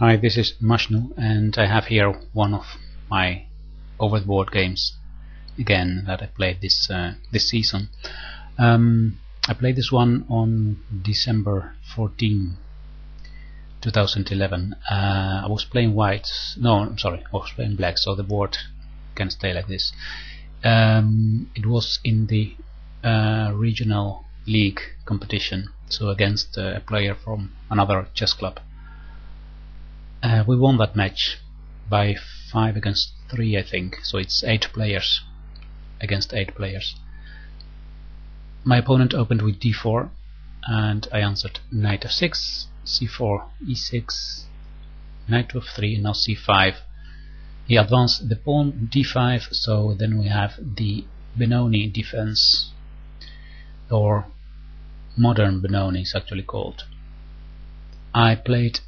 Hi, this is Mashnu, and I have here one of my overboard games again that I played this season. I played this one on December 14, 2011. I was playing white. No, I'm sorry, I was playing black, so the board can stay like this. It was in the regional league competition, so against a player from another chess club. We won that match by 5 against 3, I think, so it's 8 players against 8 players. My opponent opened with d4 and I answered knight f6, c4, e6, knight to f3, and now c5. He advanced the pawn d5, so then we have the Benoni defense, or modern Benoni is actually called. I played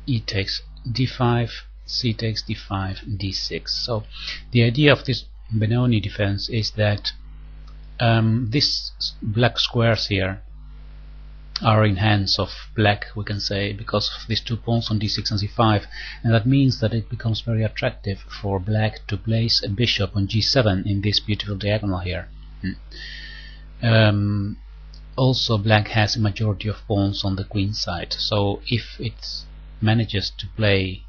e takes d5, c takes d5, d6. So the idea of this Benoni defense is that these black squares here are in hands of black, we can say, because of these 2 pawns on d6 and c5, and that means that it becomes very attractive for black to place a bishop on g7 in this beautiful diagonal here. Also, black has a majority of pawns on the queen side, so if it manages to play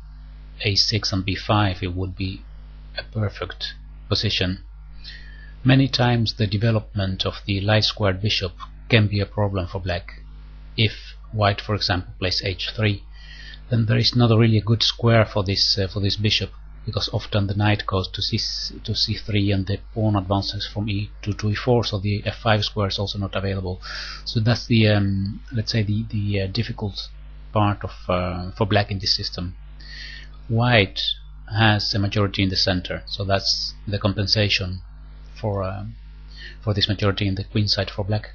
a6 and b5, it would be a perfect position. Many times the development of the light squared bishop can be a problem for black. If white, for example, plays h3, then there is not really a good square for this bishop, because often the knight goes to c3 and the pawn advances from e2 to e4, so the f5 square is also not available. So that's the let's say the difficult part of for black in this system. White has a majority in the center, so that's the compensation for this majority in the queen side for black.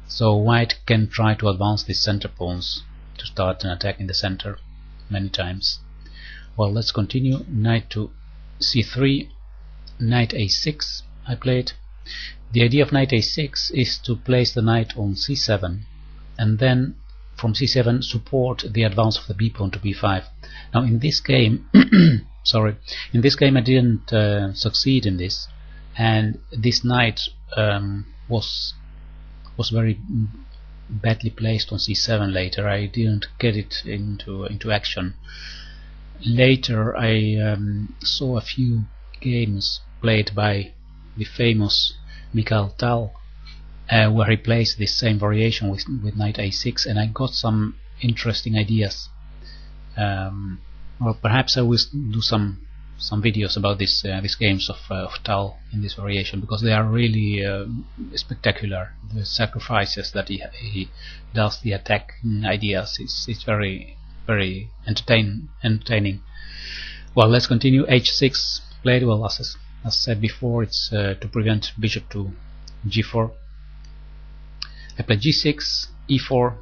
So white can try to advance these center pawns to start an attack in the center many times. Well, let's continue. Knight to c3, knight a6 I played. The idea of knight a6 is to place the knight on c7 and then from c7 support the advance of the b pawn to b5. Now in this game sorry, in this game I didn't succeed in this, and this knight was very badly placed on c7 later. I didn't get it into action. Later I saw a few games played by the famous Mikhail Tal, where he plays this same variation with knight a6, and I got some interesting ideas. Well, perhaps I will do some videos about these games of Tal in this variation, because they are really spectacular. The sacrifices that he does, the attack ideas, it's very entertaining. Well, let's continue. h6 played. Well, as said before, it's to prevent bishop to g4. I play g6, e4,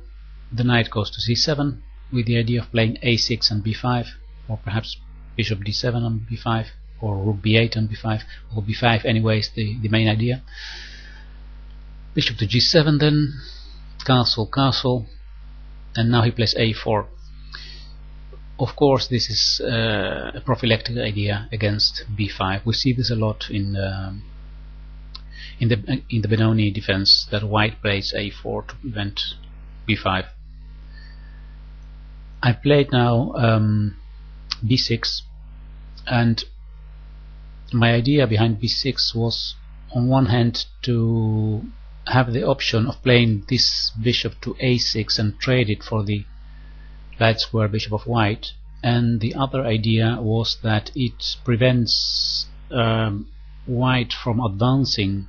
the knight goes to c7 with the idea of playing a6 and b5, or perhaps bishop d7 and b5, or rook b8 and b5, or b5 anyway is the main idea. Bishop to g7 then, castle, and now he plays a4. Of course, this is a prophylactic idea against b5. We see this a lot in the Benoni defense, that white plays a4 to prevent b5. I played now b6, and my idea behind b6 was on one hand to have the option of playing this bishop to a6 and trade it for the light square bishop of white, and the other idea was that it prevents white from advancing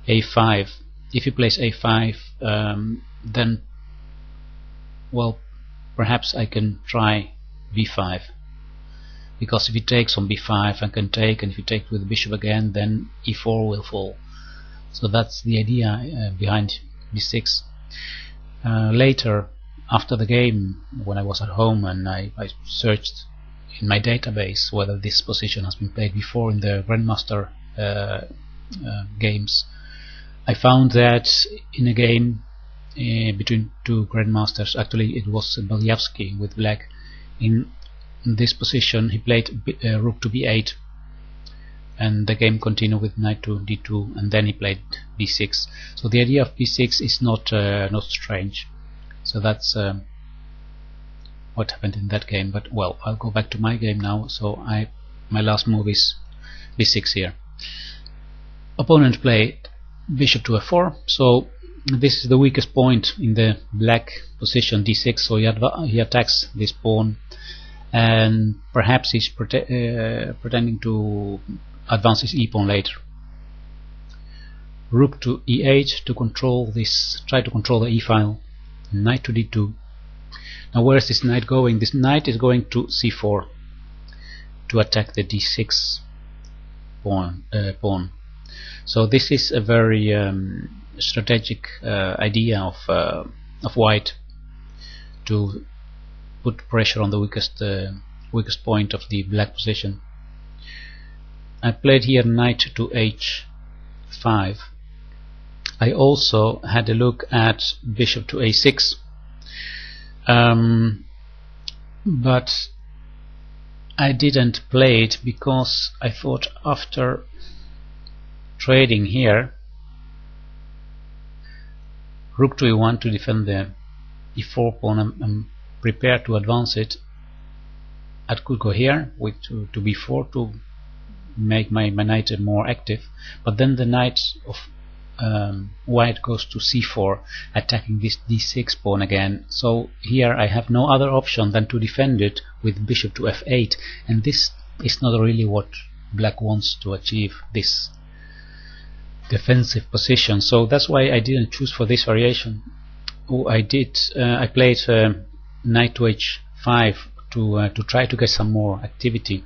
a5. If he plays a5, then, well, perhaps I can try b5, because if he takes on b5 I can take, and if he takes with the bishop again, then e4 will fall. So that's the idea behind b6. Later, after the game, when I was at home and I searched in my database whether this position has been played before in the Grandmaster games, I found that in a game between two grandmasters, actually it was Belyavsky with black, in this position he played rook to b8, and the game continued with knight to d2, and then he played b6. So the idea of b6 is not strange. So that's what happened in that game. But well, I'll go back to my game now. So my last move is b6 here. Opponent played bishop to f4, so this is the weakest point in the black position, d6. So he attacks this pawn, and perhaps he's pretending to advance his e-pawn later. Rook to e8 to control this, try to control the e-file. Knight to d2. Now where is this knight going? This knight is going to c4 to attack the d6 pawn. So this is a very strategic idea of white to put pressure on the weakest point of the black position. I played here knight to h5. I also had a look at bishop to a6, but I didn't play it because I thought after trading here rook to e1 to defend the e4 pawn, I'm prepared to advance it. I could go here with to b4 to make my knight more active, but then the knight of white goes to c4, attacking this d6 pawn again. So here I have no other option than to defend it with bishop to f8, and this is not really what black wants to achieve, this defensive position. So that's why I didn't choose for this variation. I played knight to h5 to try to get some more activity.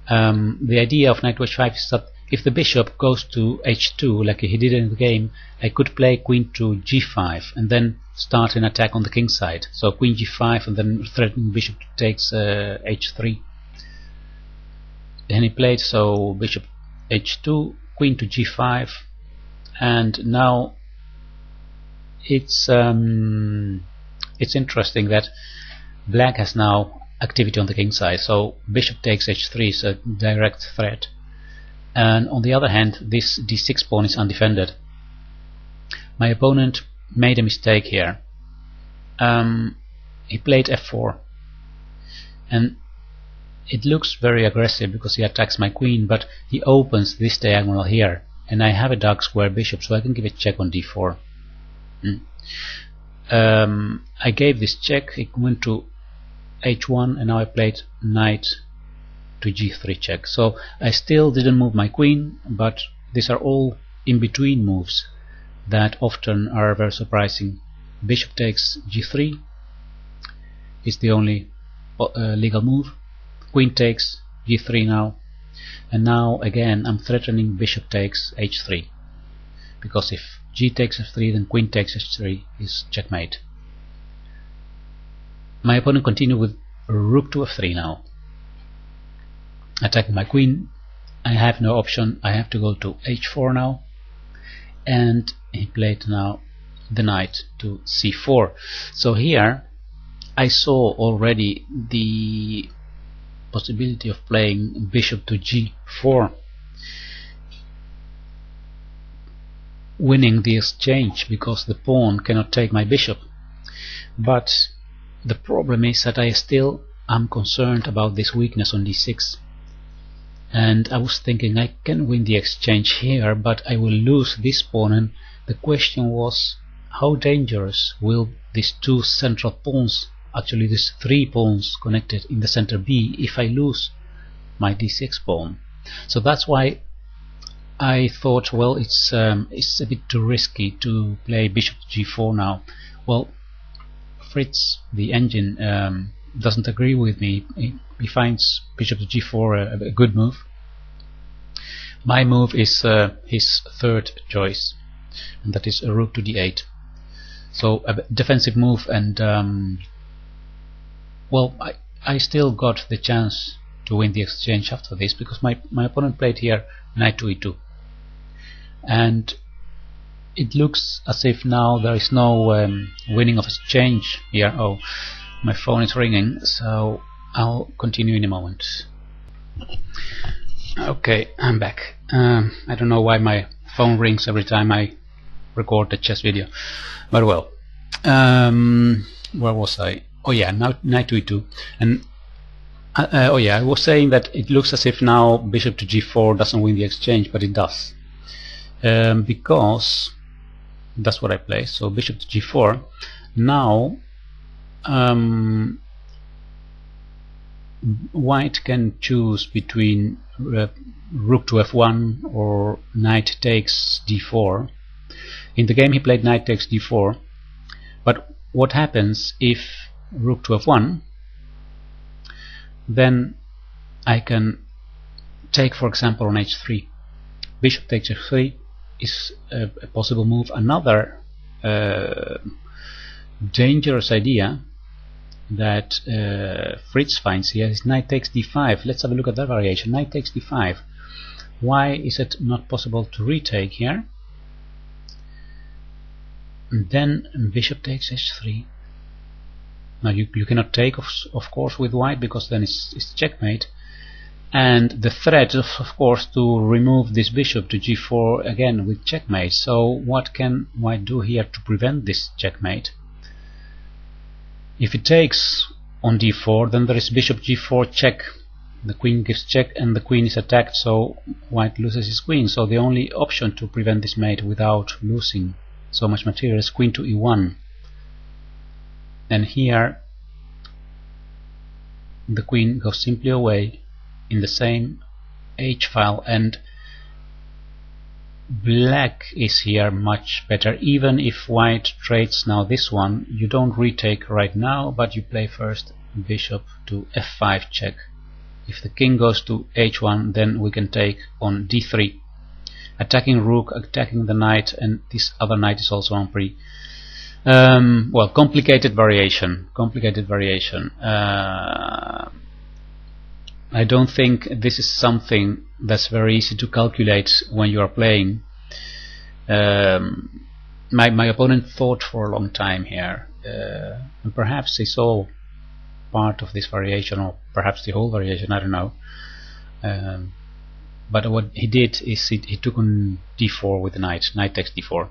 The idea of knight to h5 is that if the bishop goes to h2 like he did in the game, I could play queen to g5 and then start an attack on the king side. So queen g5 and then threatening bishop takes h3. Then he played so bishop h2, queen to g5, and now it's interesting that black has now activity on the king side. So bishop takes h3 is a direct threat, and on the other hand this d6 pawn is undefended. My opponent made a mistake here. He played f4, and it looks very aggressive because he attacks my queen, but he opens this diagonal here, and I have a dark square bishop, so I can give a check on d4. I gave this check, it went to h1, and now I played knight to g3 check. So I still didn't move my queen, but these are all in between moves that often are very surprising. Bishop takes g3 is the only legal move. Queen takes g3 now, and now again I'm threatening bishop takes h3, because if g takes f3 then queen takes h3 is checkmate. My opponent continued with rook to f3 now, attacking my queen. I have no option, I have to go to h4 now, and he played now the knight to c4. So here I saw already the possibility of playing bishop to g4, winning the exchange because the pawn cannot take my bishop. But the problem is that I still am concerned about this weakness on d6, and I was thinking I can win the exchange here, but I will lose this pawn, and the question was how dangerous will these two central pawns, actually these three pawns connected in the center, be if I lose my d6 pawn. So that's why I thought, well, it's a bit too risky to play bishop to g4 now. Well, Fritz, the engine, doesn't agree with me. He finds bishop to g4 a good move. My move is his third choice, and that is a rook to d8. So a defensive move, and well, I still got the chance to win the exchange after this, because my opponent played here knight to e2, and it looks as if now there is no winning of exchange here. Oh, My phone is ringing, so I'll continue in a moment. Okay, I'm back. I don't know why my phone rings every time I record the chess video, but well, where was I? Oh yeah, now knight to e2, and oh yeah, I was saying that it looks as if now bishop to g4 doesn't win the exchange, but it does, because that's what I play. So bishop to g4. Now white can choose between rook to f1 or knight takes d4. In the game he played knight takes d4, but what happens if rook to f1? Then I can take, for example, on h3. Bishop takes h3 is a possible move. Another dangerous idea that Fritz finds here is knight takes d5. Let's have a look at that variation. Knight takes d5. Why is it not possible to retake here? And then bishop takes h3. Now you cannot take, of course, with white, because then it's checkmate. And the threat, of course, to remove this bishop to g4 again with checkmate. So what can white do here to prevent this checkmate? If it takes on d4, then there is bishop g4 check. The queen gives check and the queen is attacked, so white loses his queen. So the only option to prevent this mate without losing so much material is queen to e1. And here the queen goes simply away in the same h file, and black is here much better. Even if white trades now this one, you don't retake right now, but you play first bishop to f5 check. If the king goes to h1, then we can take on d3, attacking rook, attacking the knight, and this other knight is also on pre. Well, complicated variation. I don't think this is something that's very easy to calculate when you are playing. My opponent thought for a long time here, and perhaps he saw part of this variation, or perhaps the whole variation, I don't know. But what he did is he took on d4 with the knight takes d4.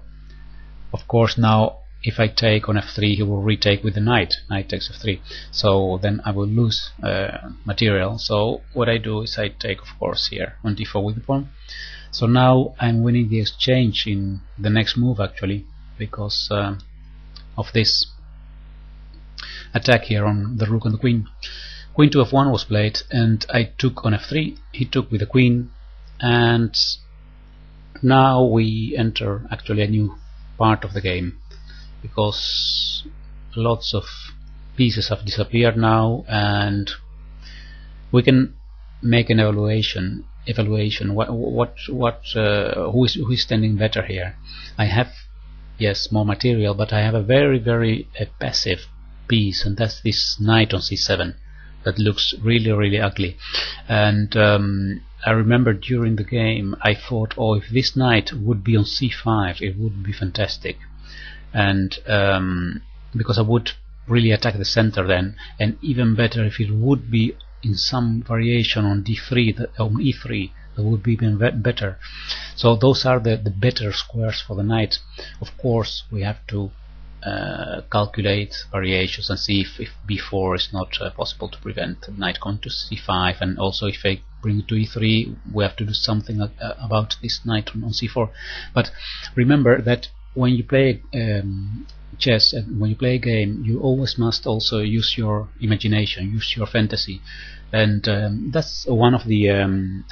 Of course, now if I take on f3, he will retake with the knight takes f3. So then I will lose material. So what I do is I take, of course, here on d4 with the pawn. So now I'm winning the exchange in the next move, actually, because of this attack here on the rook and the queen. Queen to f1 was played, and I took on f3. He took with the queen, and now we enter actually a new part of the game, because lots of pieces have disappeared now, and we can make an evaluation. Who is standing better here? I have, yes, more material, but I have a very passive piece, and that's this knight on c7 that looks really ugly. And I remember during the game I thought, oh, if this knight would be on c5, it would be fantastic. And because I would really attack the center then, and even better if it would be in some variation on d3, on e3, that would be even better. So those are the better squares for the knight. Of course, we have to calculate variations and see if b4 is not possible to prevent the knight going to c5, and also if I bring it to e3, we have to do something about this knight on c4. But remember that when you play chess, and when you play a game, you always must also use your imagination, use your fantasy. And that's one of the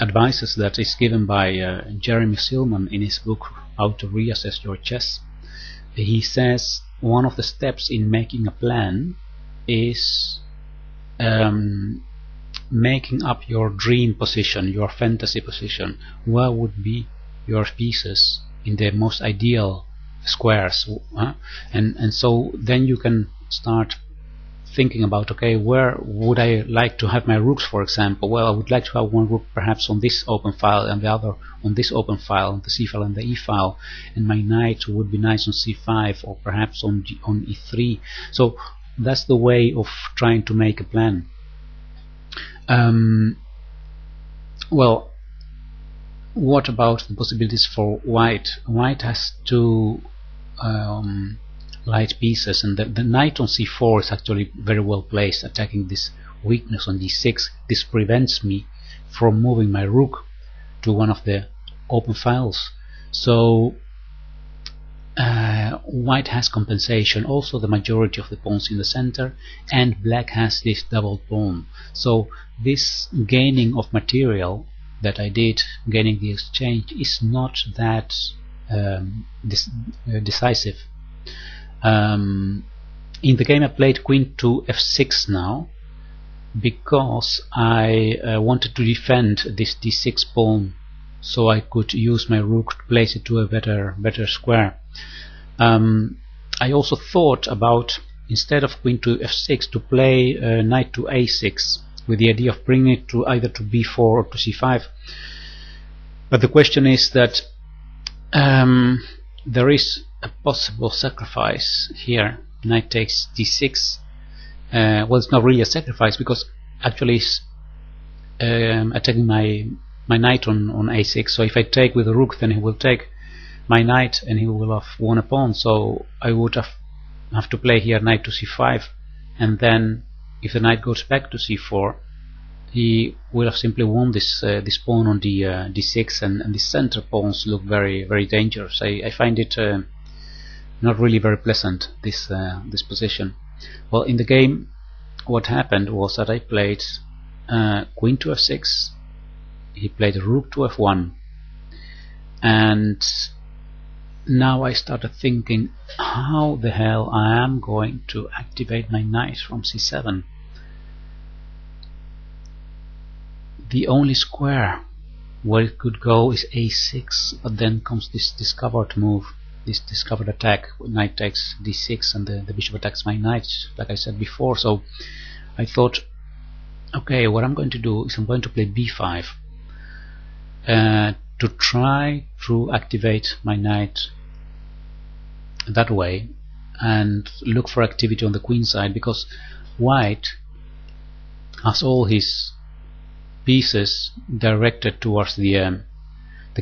advices that is given by Jeremy Silman in his book How to Reassess Your Chess. He says one of the steps in making a plan is making up your dream position, your fantasy position. Where would be your pieces in the most ideal squares, and so then you can start thinking about, okay, where would I like to have my rooks, for example? Well, I would like to have one rook perhaps on this open file and the other on this open file, on the c file and the e file, and my knight would be nice on c5 or perhaps on e3. So that's the way of trying to make a plan. Well, what about the possibilities for white? White has two light pieces, and the knight on c4 is actually very well placed, attacking this weakness on d6. This prevents me from moving my rook to one of the open files. So white has compensation, also the majority of the pawns in the center, and black has this double pawn. So this gaining of material that I did, gaining the exchange, is not that decisive. In the game I played queen to f6 now, because I wanted to defend this d6 pawn, so I could use my rook to place it to a better square. I also thought about, instead of queen to f6, to play knight to a6, with the idea of bringing it to either to b4 or to c5. But the question is that there is a possible sacrifice here. Knight takes d6. Well, it's not really a sacrifice, because actually it's attacking my knight on a6. So if I take with the rook, then he will take my knight and he will have won a pawn. So I would have to play here knight to c5, and then if the knight goes back to c4, he will have simply won this pawn on d6, and the center pawns look very dangerous. I find it not really very pleasant, this position. Well, in the game, what happened was that I played queen to f6, he played rook to f1, and now I started thinking, how the hell I am going to activate my knight from c7? The only square where it could go is a6, but then comes this discovered move, this discovered attack. Knight takes d6 and the bishop attacks my knight, like I said before. So I thought, okay, what I'm going to do is I'm going to play b5 to try to activate my knight that way and look for activity on the queen side, because white has all his pieces directed towards the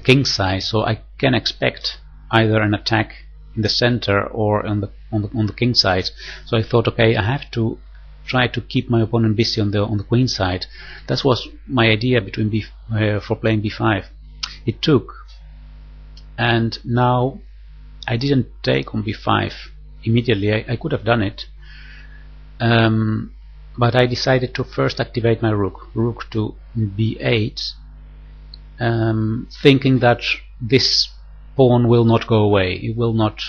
Kingside, so I can expect either an attack in the center or on the Kingside. So I thought, okay, I have to try to keep my opponent busy on the queen side. That was my idea between for playing b5. It took, and now I didn't take on b5 immediately. I could have done it, but I decided to first activate my rook to b8, thinking that this pawn will not go away, it will not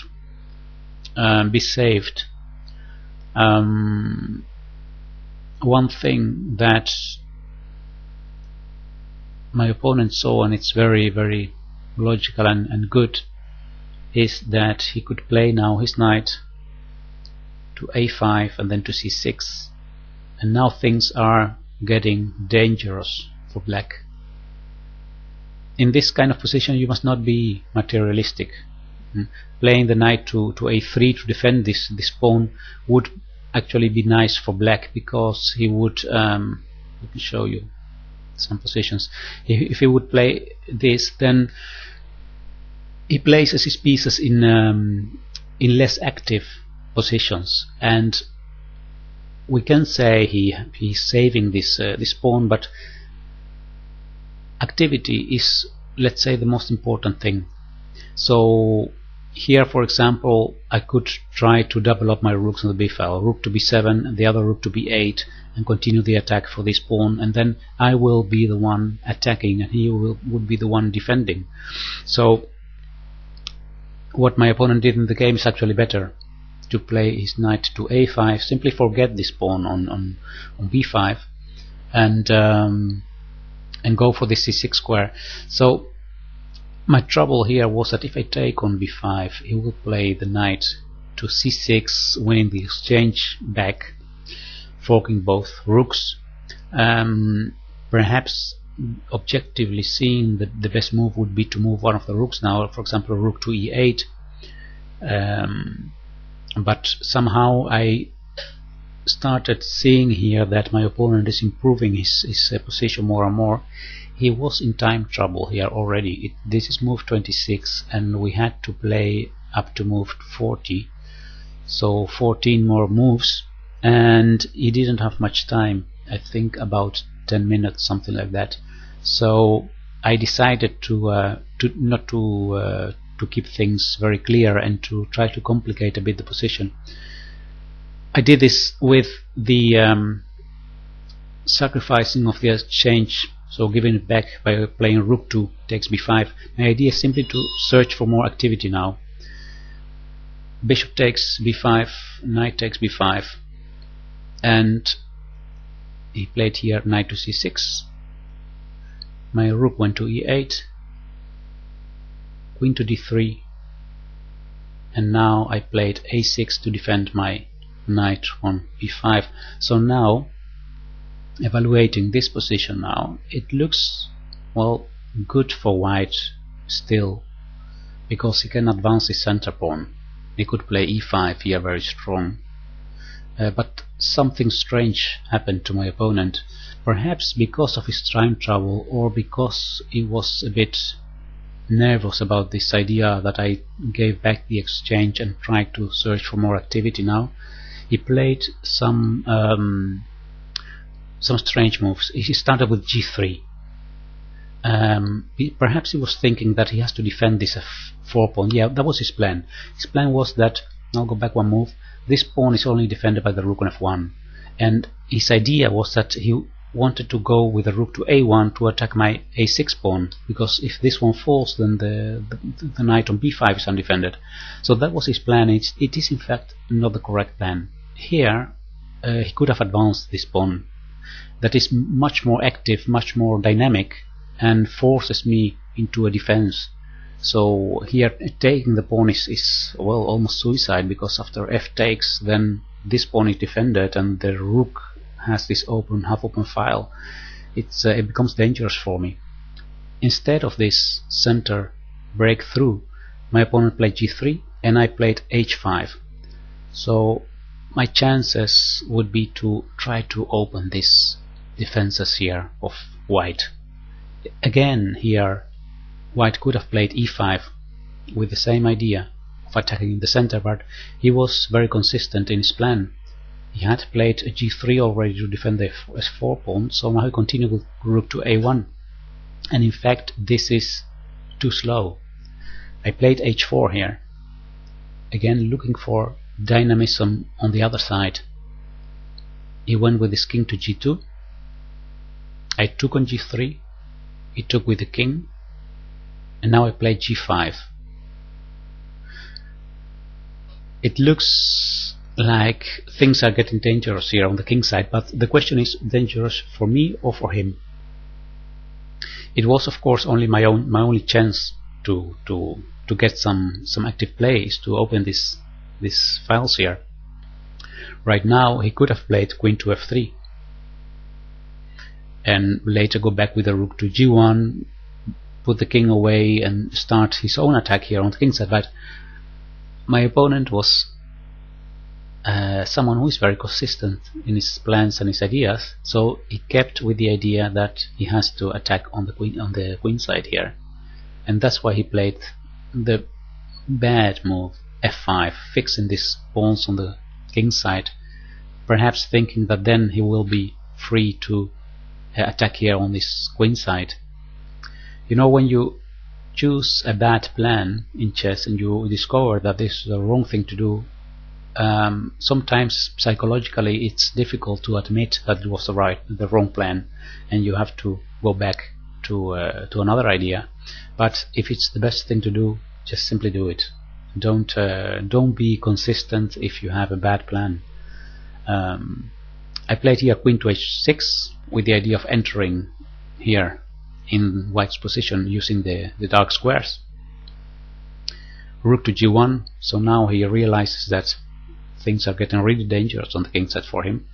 be saved. One thing that my opponent saw, and it's very logical and good, is that he could play now his knight to a5 and then to c6, and now things are getting dangerous for black. In this kind of position you must not be materialistic. Playing the knight to a3 to defend this pawn would actually be nice for black, because he would let me show you some positions. If he would play this, then he places his pieces in less active positions, and we can say he's saving this pawn, but activity is, let's say, the most important thing. So here, for example, I could try to double up my rooks on the b file, rook to b7 and the other rook to b8, and continue the attack for this pawn, and then I will be the one attacking and he would be the one defending. So what my opponent did in the game is actually better, to play his knight to a5, simply forget this pawn on b5, and go for the c6 square. So my trouble here was that if I take on b5, he will play the knight to c6, winning the exchange back, forking both rooks. Perhaps objectively seeing, the best move would be to move one of the rooks now, for example rook to e8, but somehow I started seeing here that my opponent is improving his position more and more, he was in time trouble here already. This is move 26 and we had to play up to move 40, so 14 more moves, and he didn't have much time. I think about 10 minutes, something like that. So I decided to not to keep things very clear and to try to complicate a bit the position. I did this with the sacrificing of the exchange, so giving it back by playing rook 2 takes b5. My idea is simply to search for more activity now. Bishop takes b5, knight takes b5, and he played here knight to c6. My rook went to e8, queen to d3, and now I played a6 to defend my knight on e5. So now, evaluating this position now, it looks, well, good for white still, because he can advance his center pawn. He could play e5 here, very strong. But something strange happened to my opponent, perhaps because of his time trouble, or because he was a bit nervous about this idea that I gave back the exchange and tried to search for more activity now. He played some strange moves. He started with g3. Perhaps he was thinking that he has to defend this f4 pawn. Yeah, that was his plan. His plan was that, I'll go back one move, this pawn is only defended by the rook on f1, and his idea was that he wanted to go with the rook to a1 to attack my a6 pawn, because if this one falls, then the knight on b5 is undefended. So that was his plan. It is in fact not the correct plan. Here he could have advanced this pawn that is much more active, much more dynamic, and forces me into a defense. So here taking the pawn is well, almost suicide, because after f takes, then this pawn is defended and the rook has this half open file. It becomes dangerous for me. Instead of this center breakthrough, my opponent played g3 and I played h5. So my chances would be to try to open these defenses here of white. Again, here white could have played e5 with the same idea of attacking the center, but he was very consistent in his plan. He had played a g3 already to defend the f4 pawn, so now he continued with rook to a1, and in fact this is too slow. I played h4 here, again looking for dynamism on the other side. He went with his king to g2. I took on g3, he took with the king, and now I played g5. It looks like things are getting dangerous here on the king side, but the question is, dangerous for me or for him? It was of course only my only chance to get some active plays, to open these files here. Right now he could have played queen to f3 and later go back with the rook to g1, put the king away and start his own attack here on the king side, but my opponent was someone who is very consistent in his plans and his ideas, so he kept with the idea that he has to attack on the queen side here, and that's why he played the bad move f5, fixing these pawns on the king side, perhaps thinking that then he will be free to attack here on this queen side. You know, when you choose a bad plan in chess and you discover that this is the wrong thing to do, sometimes psychologically it's difficult to admit that it was the wrong plan, and you have to go back to another idea. But if it's the best thing to do, just simply do it. Don't be consistent if you have a bad plan. I played here queen to h6 with the idea of entering here in white's position using the dark squares. Rook to g1, so now he realizes that things are getting really dangerous on the king side for him.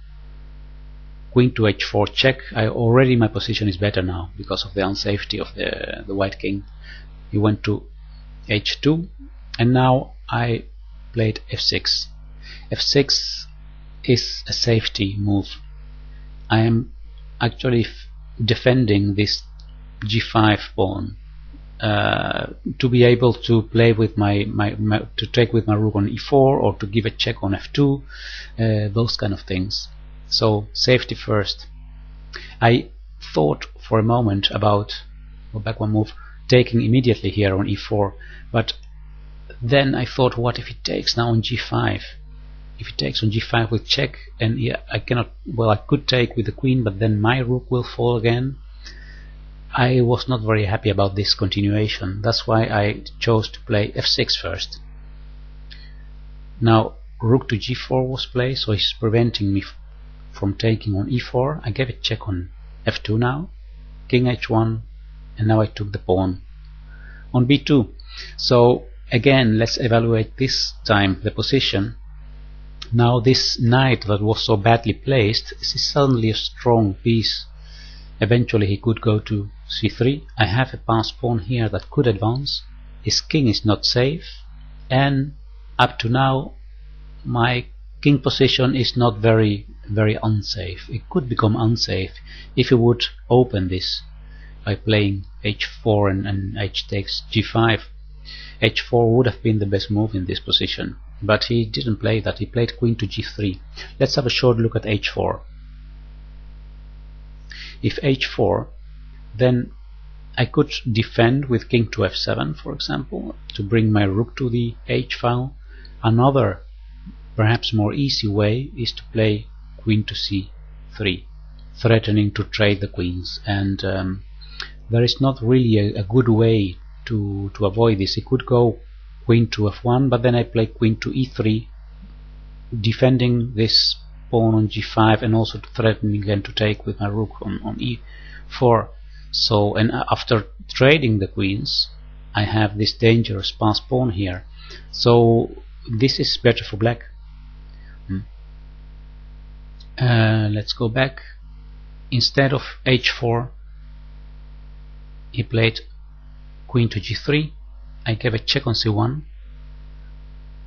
Queen to h4 check. My position is better now because of the unsafety of the white king. He went to h2, and now I played f6. f6 is a safety move. I am actually defending this g5 pawn to be able to play with to take with my rook on e4, or to give a check on f2, those kind of things. So safety first. I thought for a moment about, go back one move, taking immediately here on e4, but then I thought, what if he takes now on g5? If he takes on g5 with check, and yeah, I cannot, well, I could take with the queen, but then my rook will fall again. I was not very happy about this continuation. That's why I chose to play f6 first. Now rook to g4 was played, so he's preventing me from taking on e4. I gave a check on f2 now, king h1, and now I took the pawn on b2. So again, let's evaluate this time the position. Now this knight that was so badly placed is suddenly a strong piece. Eventually he could go to c3. I have a passed pawn here that could advance. His king is not safe, and up to now my king position is not very unsafe. It could become unsafe if he would open this by playing h4 and h takes g5. h4 would have been the best move in this position, but he didn't play that. He played queen to g3. Let's have a short look at h4. If h4, then I could defend with king to f7, for example, to bring my rook to the h file. Another, perhaps more easy way, is to play queen to c3, threatening to trade the queens, and there is not really a good way to avoid this. He could go queen to f1, but then I play queen to e3, defending this pawn on g5, and also threatening again to take with my rook on e4. So, and after trading the queens, I have this dangerous passed pawn here. So this is better for black. Let's go back. Instead of h4, he played queen to g3. I gave a check on c1,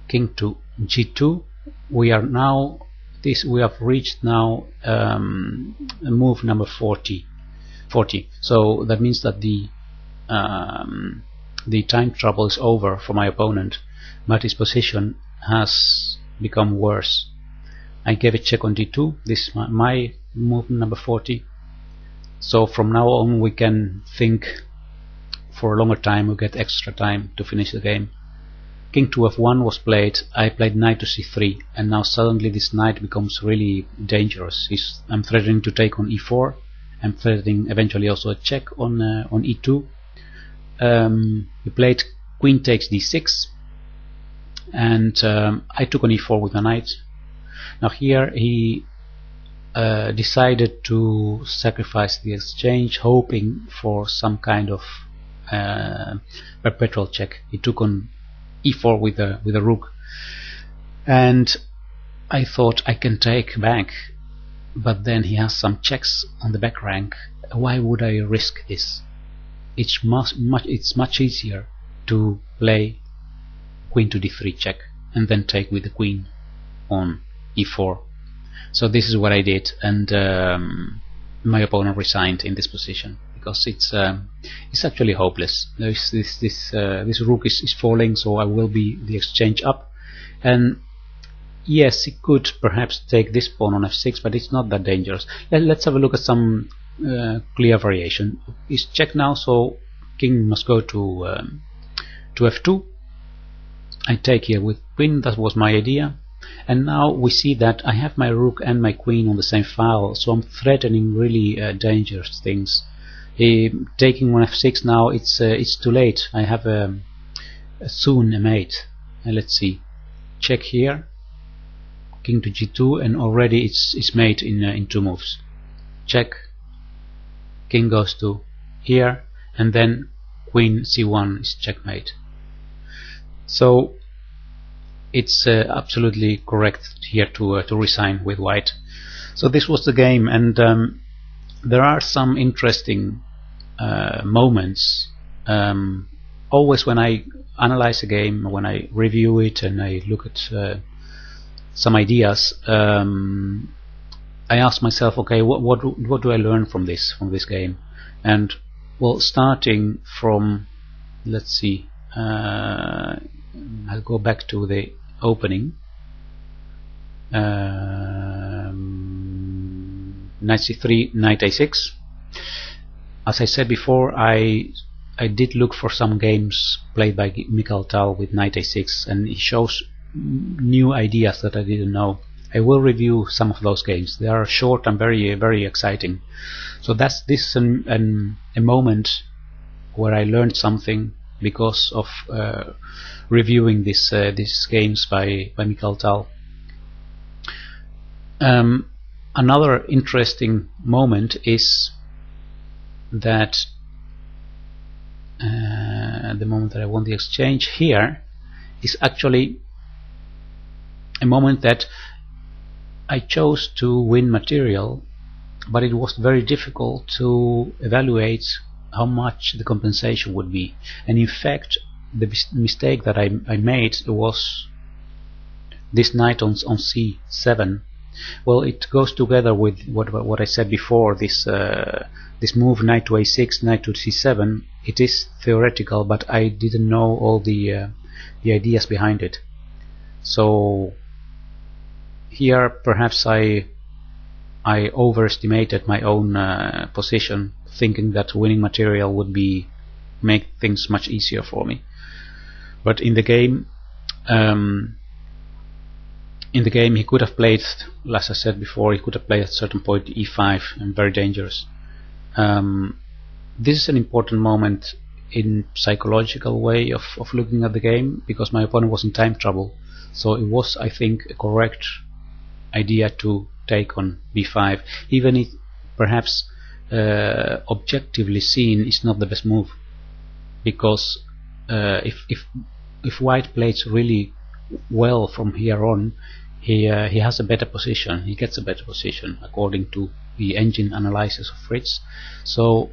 king to g2. We are now we have reached now move number 40. So that means that the time trouble is over for my opponent, but his position has become worse. I gave a check on d2. This is my move number 40. So from now on we can think for a longer time. We get extra time to finish the game. King to f1 was played. I played knight to c3, and now suddenly this knight becomes really dangerous. I'm threatening to take on e4. I'm threatening eventually also a check on e2. He played queen takes d6, and I took on e4 with a knight. Now here he decided to sacrifice the exchange, hoping for some kind of perpetual check. He took on e4 with a rook, and I thought I can take back, but then he has some checks on the back rank. Why would I risk this? It's much easier to play queen to d3 check and then take with the queen on e4. So this is what I did, and my opponent resigned in this position, because it's actually hopeless. This rook is falling, so I will be the exchange up, and yes, he could perhaps take this pawn on f6, but it's not that dangerous. Let's have a look at some clear variation. It's check now, so king must go to f2. I take here with queen. That was my idea. And now we see that I have my rook and my queen on the same file, so I'm threatening really dangerous things. Taking on f6 now, it's too late. I have soon a mate. Let's see, check here, king to g2, and already it's mate in 2 moves. Check, king goes to here, and then queen c1 is checkmate. So it's absolutely correct here to resign with white. So this was the game, and there are some interesting moments. Always when I analyze a game, when I review it and I look at some ideas, I asked myself, okay, what do I learn from this game? And well, starting from, let's see, I'll go back to the opening. 93, knight a6. As I said before, I did look for some games played by Mikhail Tal with knight a6, and it shows new ideas that I didn't know. I will review some of those games. They are short and very exciting. So this is a moment where I learned something because of reviewing these games by Mikhail Tal. Another interesting moment is that the moment that I won the exchange here is actually a moment that I chose to win material, but it was very difficult to evaluate how much the compensation would be. And in fact, the mistake that I made was this knight on c7. Well, it goes together with what I said before, this move knight to a6, knight to c7. It is theoretical, but I didn't know all the ideas behind it. So here perhaps I overestimated my own position, thinking that winning material would make things much easier for me. But in the game, he could have played, as I said before, he could have played at a certain point e5, and very dangerous. This is an important moment in psychological way of looking at the game, because my opponent was in time trouble. So it was, I think, a correct idea to take on b5, even if perhaps objectively seen is not the best move, because if white plays really well from here on, he has a better position. He gets a better position according to the engine analysis of Fritz. So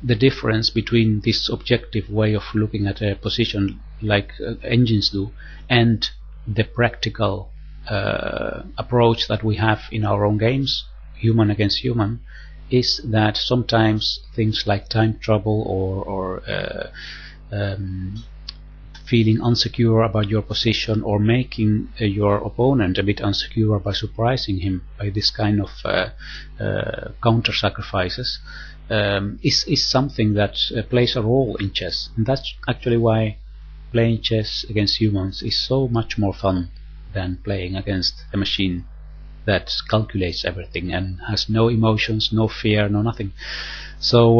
the difference between this objective way of looking at a position like engines do and the practical approach that we have in our own games, human against human, is that sometimes things like time trouble or feeling insecure about your position, or making your opponent a bit insecure by surprising him by this kind of counter sacrifices, is something that plays a role in chess. And that's actually why playing chess against humans is so much more fun than playing against a machine that calculates everything and has no emotions, no fear, no nothing. So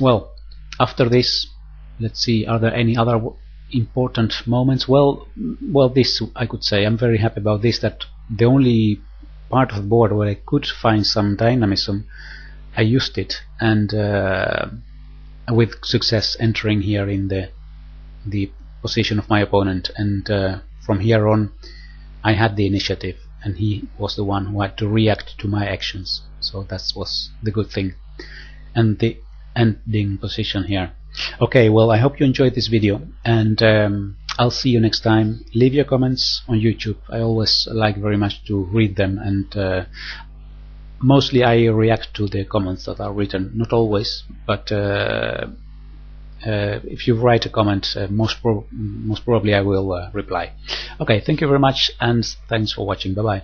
well, after this, let's see, are there any other important moments? Well, this I could say I'm very happy about this, that the only part of the board where I could find some dynamism, I used it, and with success entering here in the position of my opponent, and from here on I had the initiative and he was the one who had to react to my actions. So that was the good thing, and the ending position here. Okay, well, I hope you enjoyed this video, and I'll see you next time. Leave your comments on YouTube. I always like very much to read them, and mostly I react to the comments that are written. Not always, but if you write a comment, most probably I will reply. Okay, thank you very much, and thanks for watching. Bye bye.